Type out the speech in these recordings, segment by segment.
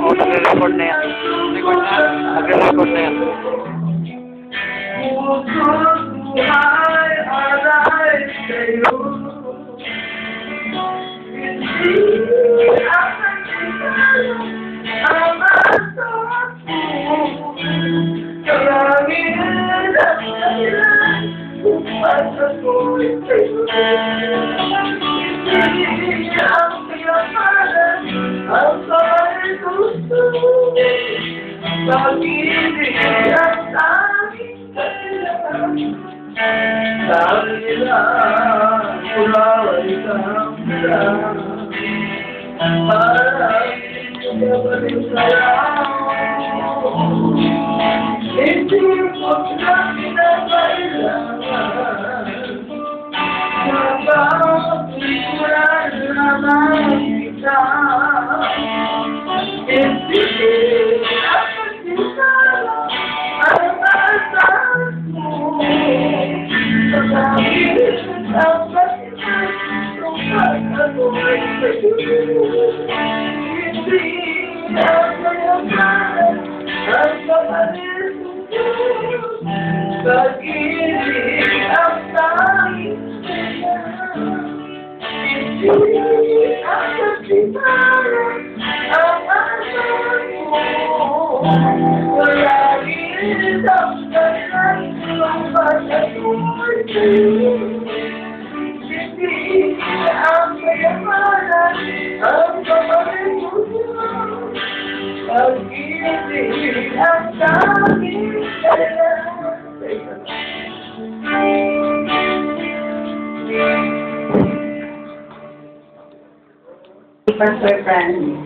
Nagre-record na yan. Nagre-record na yan. Pastor Francis.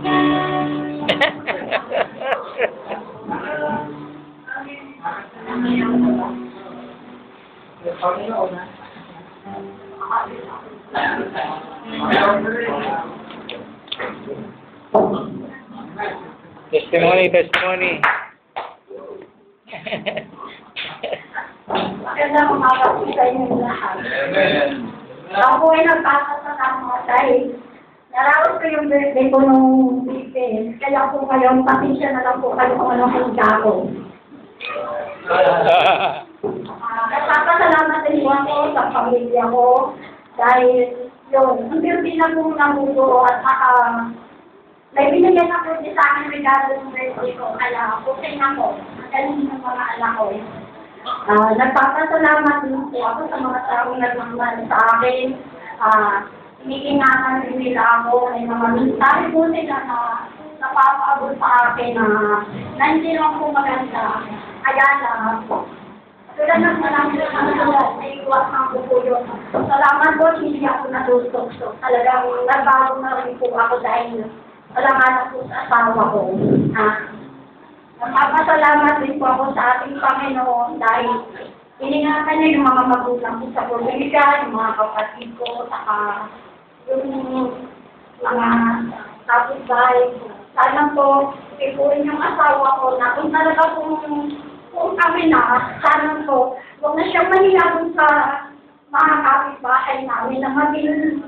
Testimony, testimony. Magandang umaga po sa inyo lahat. Ako ay nagpapasalamat dahil naraos ko yung birthday ko nung weekend. Kaya po kayo, pasensya na lang po kayo kung anong handa ko. Nagpapasalamat din po ako sa pamilya ko dahil yun, ang birthday na po namulo at may binigyan ako din sa akin regalo ng birthday ko. Kaya okay na po. Ang galing ng mga anak ko. Nagpapasalamat din po ako sa mga taong nagmamahal sa akin. Iniingatan din nila ako. May mga mensahe po sila na napapaabot sa akin na hindi lang po maganda. Kaya lang, tulad ng maraming na iwas ang po yun. Salamat po, hindi ako natusok. Talagang nagbago na rin po ako dahil salamat po sa asawa ko. Nagpapasalamat din po ako sa ating Panginoon dahil iningatan niya yung mga magulang ko sa politika, yung mga kapatid ko, saka yung mga kapitbahay ko. Sana po, ipuin yung asawa ko na kung talaga kung kami na, sana po, huwag na siyang mahiyabon sa mga kapitbahay namin na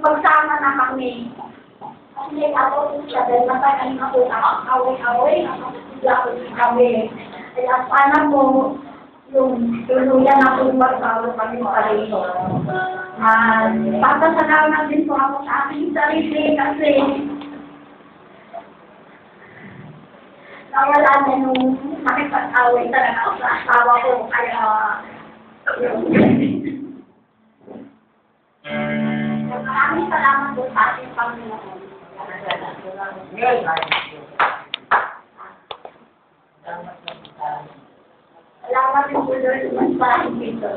magsama na kami. Kasi ako siya dahil matagal na po away-away, kami. Kaya sana po, yung tuluyan na po magbago kami pareho. Papasalamat din po ako sa aking sarili kasi nawala na nung makipag-away talaga ako sa asawa ko. Kaya maraming salamat po sa ating Panginoon. Salamat din po doon sa mensahe dito.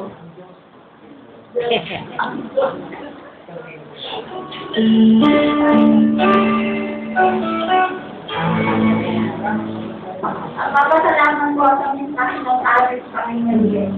Papasalamat po sa mensahe ng ating Panginoon.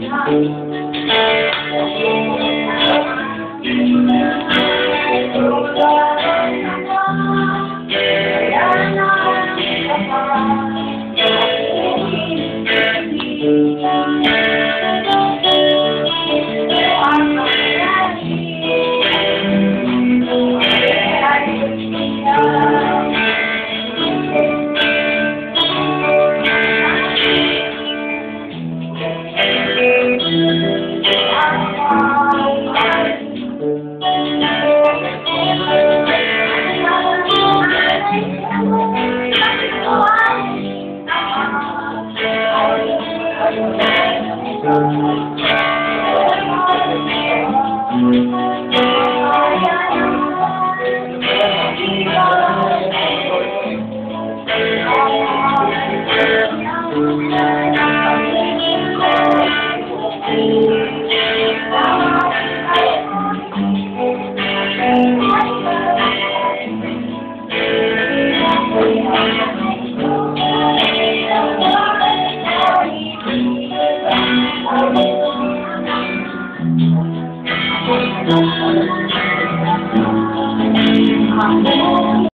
Thank you.